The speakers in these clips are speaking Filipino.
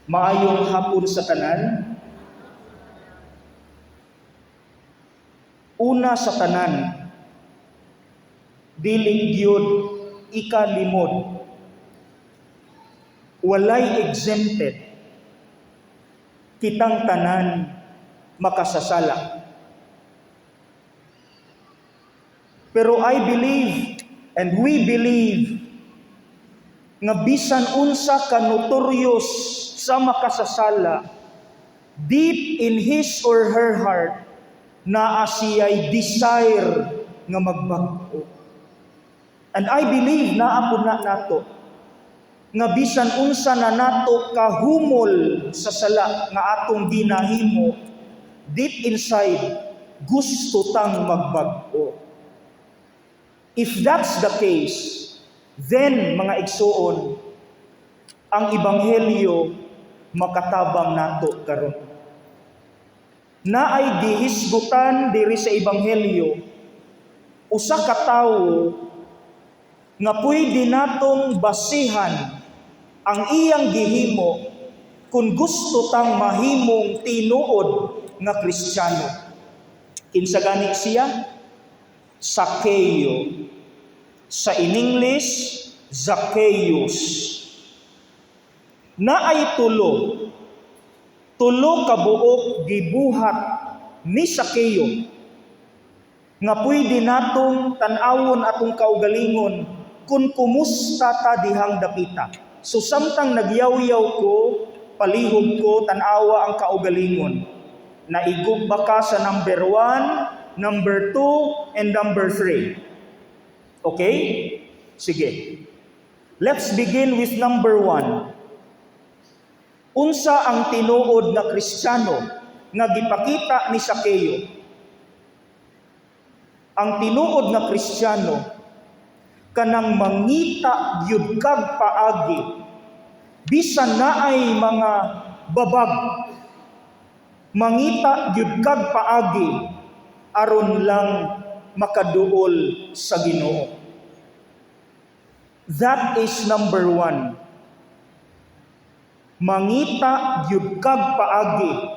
Maayong hapon sa tanan. Una sa tanan, dili gyud ikalimod. Walay exempted. Kitang tanan makasasala. Pero I believe and we believe nga bisan unsa ka notorious sa makasasala, deep in his or her heart, naa siya'y desire nga magbago. And I believe naa pud na nato nga bisan unsa na nato kahumol sa sala nga atong ginahimo, deep inside gusto tang magbago. If that's the case, then mga igsuon, ang ebanghelyo makatabang nato karon. Naay gihisgutan diri sa ebanghelyo usa ka tawo nga pwede natong basihan ang iyang gihimo kung gusto tang mahimong tinuod nga Kristiyano. Kinsa gani siya? Zacchaeus. Sa in English, Zacchaeus. Naay tulo ka buok gibuhat ni Zacchaeus nga pwede natong tan-awon atong kaugalingon kung kumusta ta dihang dapita. So samtang nagyaw-yaw ko, palihog ko, tan-awa ang kaugalingon. Naigog ba ka sa number 1, number 2, and number 3? Okay? Sige. Let's begin with number 1. Unsa ang tinuod na Kristiyano nga gipakita ni Zacchaeus? Ang tinuod na Kristiyano kanang mangita gyud kag paagi bisan naay mga babag, mangita gyud kag paagi aron lang makaduol sa Ginoo. That is number 1. Mangita gyud kag paagi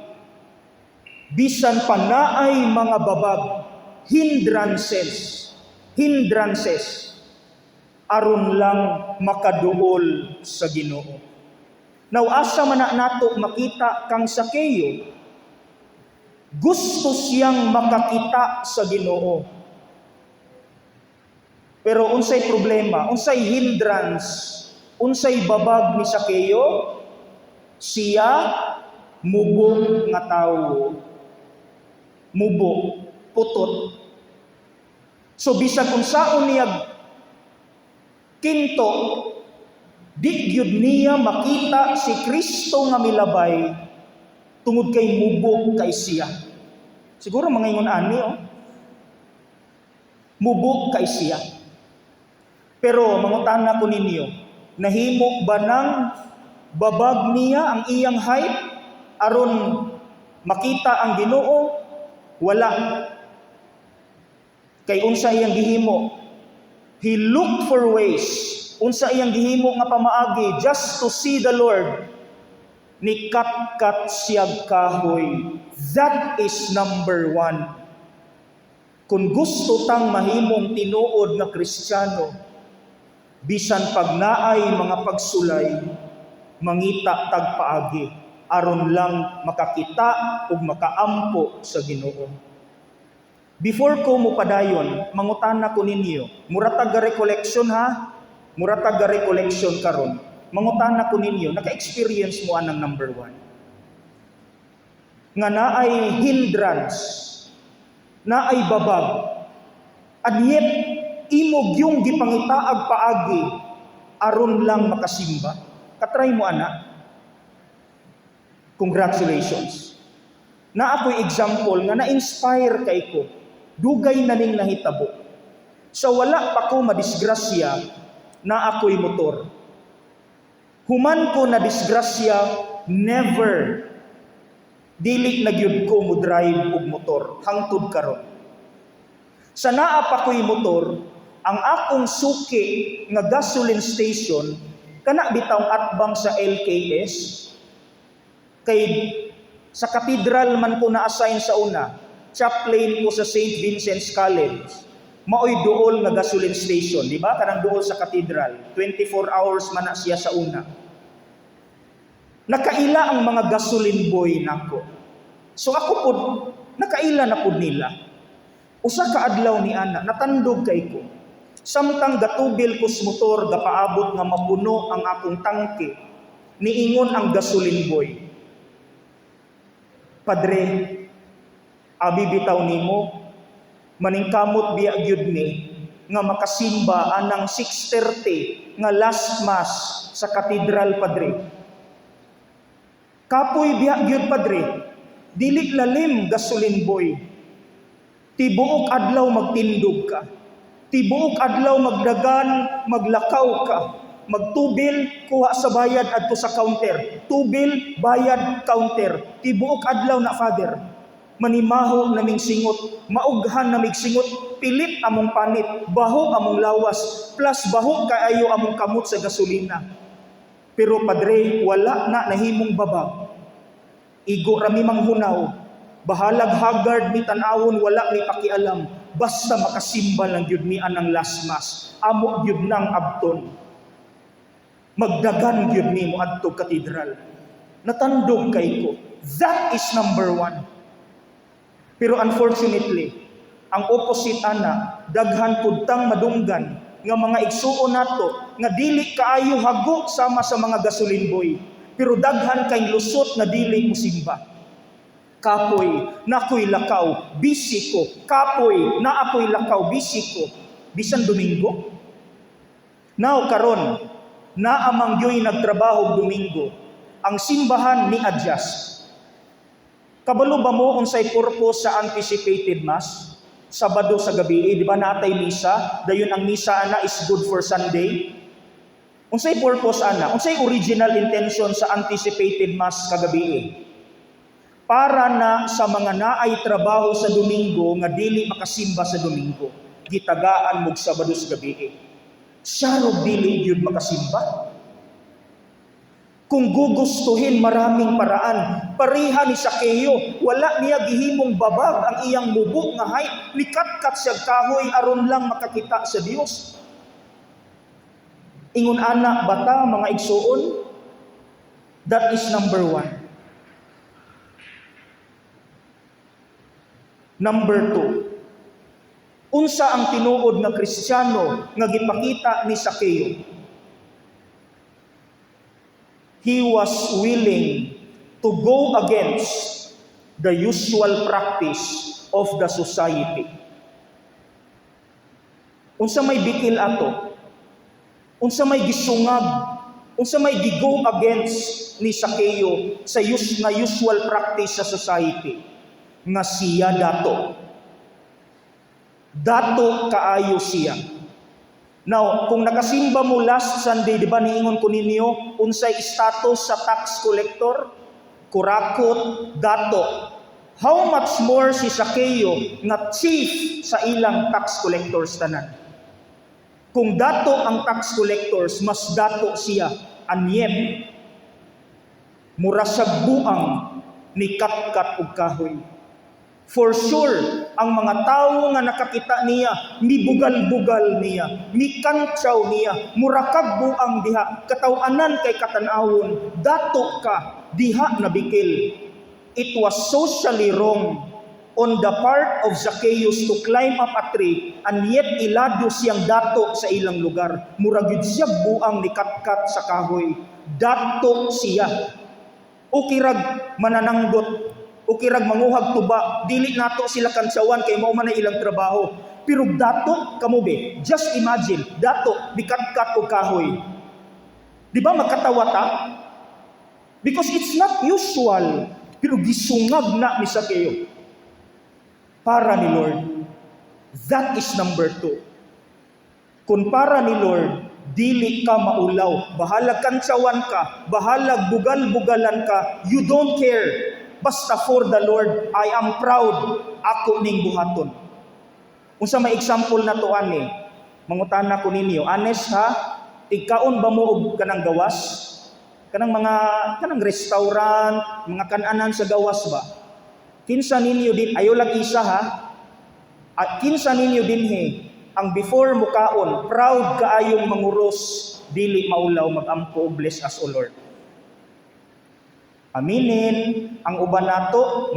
bisan pa naay mga babag, hindrances aron lang makaduol sa Ginoo. Now asa man nato makita kang Zacchaeus, gusto siyang makakita sa Ginoo. Pero unsay problema, unsay hindrance, unsay babag ni Zacchaeus? Siya mubo nga tawo. Mubo, putot. So bisan unsaon niya kinto, di gyud niya makita si Kristo nga milabay tungod kay mubo kay siya. Siguro mangingon ani mubo kay siya. Pero mangutana ko ninyo, nahimo ba nang babag niya ang iyang height aron makita ang Ginoo? Wala. Kay unsa iyang gihimo? He looked for ways. Unsa iyang gihimo nga pamaagi just to see the Lord. Ni kat siyag kahoy. That is number 1. Kung gusto tang mahimong tinuod nga Kristiyano, bisan pag naay mga pagsulay, mangita tag paagi aron lang makakita ug makaampo sa Ginoo. Before ko mo padayon, mangutana ko ninyo, muratag ga recollection ha? Muratag ga recollection karon. Mangutana ko ninyo, naka-experience mo anang number 1? Nga naay hindrance, naay babag, and yet imog yung gipangitaag paagi aron lang makasimba. Katry mo ana. Congratulations. Na ako'y example nga na-inspire kay ko. Dugay na ning nahitabo. So wala pa ko madisgrasya na ako'y motor. Human ko na disgrasya, never dili na gyud ko mo drive og motor hangtod karon. Sa naa pa ko'y motor, ang akong suki nga gasoline station kana bitawng atbang sa LKS, Kay sa katedral man ko na-assign sa una, chaplain ko sa St. Vincent's College. Maoy duol nga gasoline station, di ba? Kanang duol sa katedral. 24 hours man na siya sa una. Nakaila ang mga gasoline boy nako. So ako po, nakaila na po nila. Usa ka adlaw ni ana, natandog kay ko. Samtang gatubil ko sa motor, gapaabot nga mapuno ang akong tangke, niingon ang gasoline boy, "Padre, abi bitaw nimo, maningkamot biya gyud ni nga makasimba anang 6:30 nga last mass sa katedral, Padre." "Kapoy biya gyud, Padre, dili lalim, gasoline boy. Tibuok adlaw magtindog ka. Tibuok adlaw magdagan, maglakaw ka. Magtubil, kuha sa bayad adto sa counter. Tubil, bayad, counter. Tibuok adlaw na, Father. Manimaho naming singot, maughan naming singot, pilit among panit, baho among lawas, plus baho kaayo among kamot sa gasolina. Pero Padre, wala na nahimong babag. Igo rami manghunaw, bahalag haggard ni tanawon, wala ni pakialam. Basta makasimba lang gyud mi anang last mass. Amo gyud nang abton. Magdagan gyud mi mo adto katedral." Natandog kay ko. That is number one. Pero unfortunately, ang opposite ana, daghan pud tang madunggan nga mga igsuon nato nga dili kaayo hago sama sa mga gasoline boy. Pero daghan kay lusot nga dili mosimba. Kapoy, na ako'y lakaw, busy ko. Kapoy, na ako'y lakaw, busy ko. Bisan Domingo. Now, karon, na amang yo'y nagtrabaho Domingo. Ang simbahan ni adjust. Kabalo ba mo unsay purpose sa anticipated mass? Sabado sa gabi, di ba natay misa? Dayon ang misa ana is good for Sunday. Unsay purpose ana? Unsay original intention sa anticipated mass kagabi? Para na sa mga naay trabaho sa Domingo nga dili makasimba sa Domingo, gitagaan mo Sabado sa gabi. Siya ro dili gyud makasimba. Kung gugustuhin maraming paraan, pareha ni Sakeo, wala niya gihimong babag ang iyang mubo nga hay, likatkat siya kahoy aron lang makakita sa Dios. Ingon ana bata mga igsuon, that is number one. Number two, unsa ang tinuod nga Kristiyano nga gipakita ni Sakeo? He was willing to go against the usual practice of the society. Unsa may bikil ato? Unsa may gisungag? Unsa may gigo against ni Sakeo sa usual practice sa society? Nga siya dato. Dato kaayo siya. Now, kung nakasimba mo last Sunday, di ba niingon ko ninyo, unsay status sa tax collector? Kurakot, dato. How much more si Sakeo nga chief sa ilang tax collectors tanan? Kung dato ang tax collectors, mas dato siya, anyem. Mura sa buang ni katkat ug kahoy. For sure, ang mga tao nga nakakita niya, mibugal-bugal niya, mikantsaw niya, murakag buang diha, katawanan kay katanawon, dato ka, diha nabikil. It was socially wrong on the part of Zacchaeus to climb up a tree and yet ilado siyang dato sa ilang lugar. Muragid siya buang ni katkat sa kahoy. Dato siya. Ukirag manananggot, ukirag manguhag tuba, dili nato sila kantsawan kay mao man ilang trabaho. Pero dato kamo be, just imagine, dato bikatkat og kahoy. Di ba magkatawa ta? Because it's not usual, pero gisungag na ni Sakeo para ni Lord. That is number two. Kung para ni Lord, dili ka maulaw, bahalag kantsawan ka, bahalag bugal-bugalan ka, you don't care. Basta for the Lord, I am proud, ako ning buhaton. Unsa may example na to ani? Mangutana ko ninyo, honest ha? Ikaon ba mo og kanang gawas? kanang restaurant, mga kananan sa gawas ba. Kinsa ninyo din, ayo lang isa ha. At kinsa ninyo din ang before mukaon, proud kaayong manguros, dili maulaw magampo bless us o Lord. Aminin, ang uban nato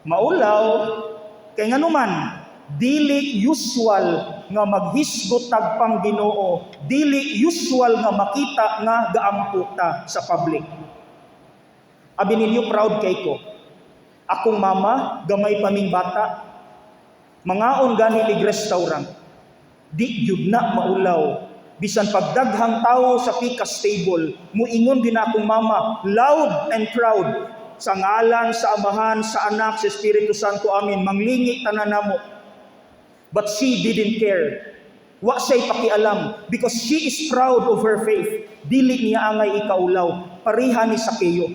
maulaw kay nganuman dili usual nga maghisgot tag pang Ginoo, dili usual nga makita nga gaampo ta sa public. Abi ninyo proud kay ko. Akong mama, gamay pa ming bata, mangaon gani lig restaurant. Di gyud na maulaw. Bisan pagdaghang tao sa pikas table, muingon din akong mama, loud and proud, sa ngalan, sa Amahan, sa Anak, sa Espiritu Santo, amin, manglingi tanan namo. But she didn't care. Wa siya'y pakialam because she is proud of her faith. Dili niya angay ikaulaw, pariha ni Sakeo.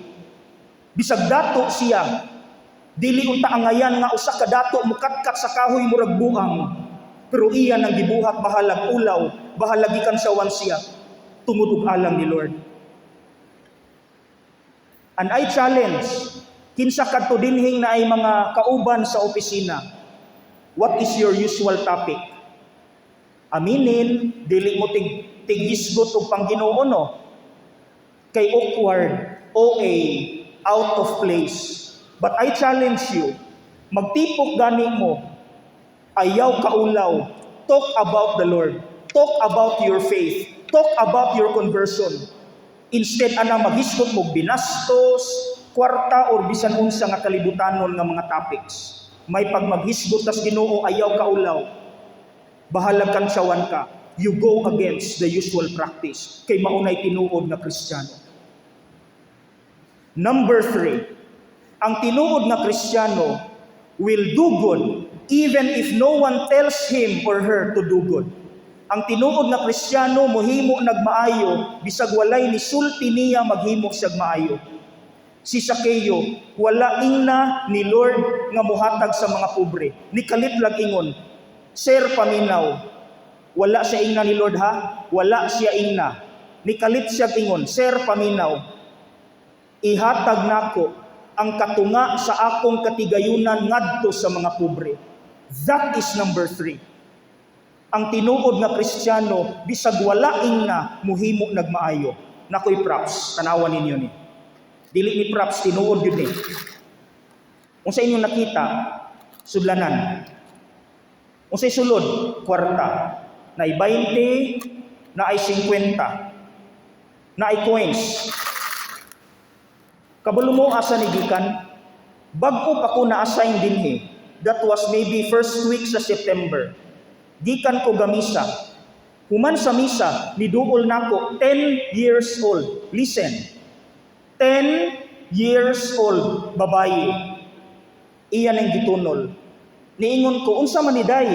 Bisag dato siya, dili unta angayan nga usa ka dato mukatkat sa kahoy murag buang. Pero iyan ang gibuhat bahalag ulaw, bahalag ikansawan siya, tungod ug alang ni Lord. And I challenge, kinsa kadto dinhing na ay mga kauban sa opisina, what is your usual topic? Aminin, dili mo tighisgot og Panginoon no? Kay awkward, OA, out of place. But I challenge you, magtipok gani mo, ayaw kaulaw, talk about the Lord, talk about your faith, talk about your conversion. Instead ana maghisgot mo binastos, kwarta or bisan unsa nga kalibutanon nga mga topics. May pag maghisgot tas Ginoo ayaw kaulaw, bahalag kansawan ka, you go against the usual practice kay maunay tinuod nga Kristiyano. Number 3, ang tinuod na Kristiyano will do good even if no one tells him or her to do good. Ang tinuod na Kristiyano mohimo nagmaayo bisag walay nisulti niya maghimo siyag maayo. Si Sakeo, wala ingna ni Lord nga muhatag sa mga pobre. Nikalit lag ingon, Sir paminaw. Wala siya ingna ni Lord ha? Wala siya ingna. Nikalit siya ingon, Sir paminaw. Ihatag nako ang katunga sa akong katigayunan ngadto sa mga pobre. That is number 3. Ang tinuod nga Kristiyano, bisag wala ingna, muhimo nagmaayo. Nakoy props, tanawan ninyo ni. Dili ni props, tinuod yun eh. Kung sa inyong nakita, sudlanan. Kung sa'y sulod, kwarta. Na ay 20, na ay 50, na ay coins. Kabalo mo asa ni gikan, bago pa ko na-assign din that was maybe first week sa September. Gikan ko gamisa. Human sa misa, niduol nako 10 years old. Listen, 10 years old, babae. Iyan ang gitunol. Niingon ko, unsa man ni day?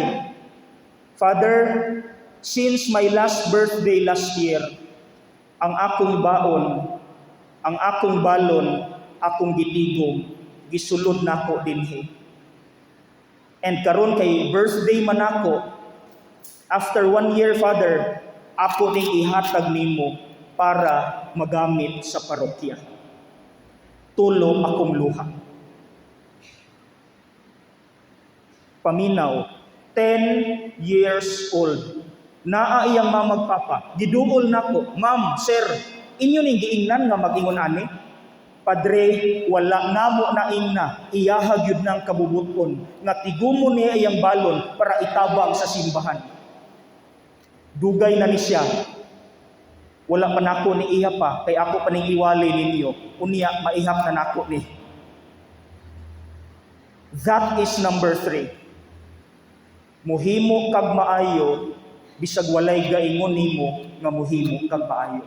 Father, since my last birthday last year, ang akong baon, ang akong balon, akong gitigom, gisulod nako dinhi. And karon kay birthday man ako, after 1 year, Father, ako ning ihatag nimo para magamit sa parokya. Tulo akong luha. Paminaw, 10 years old. Naa iyang mamagpapa. Giduol nako, Ma'am, Sir, inyo ning giingnan nga mag-ingon ani? Padre, wala namo na ingna, iyahag yun ng kabubuton, nga tigumo niya iyang balon para itabang sa simbahan. Dugay na ni siya. Wala pa nako ni iya pa, kay ako pa ning iwali ninyo, unya maihap na nako ni. That is number 3. Muhimo kag maayo, bisag walay gaingon nimo nga muhimo kag maayo.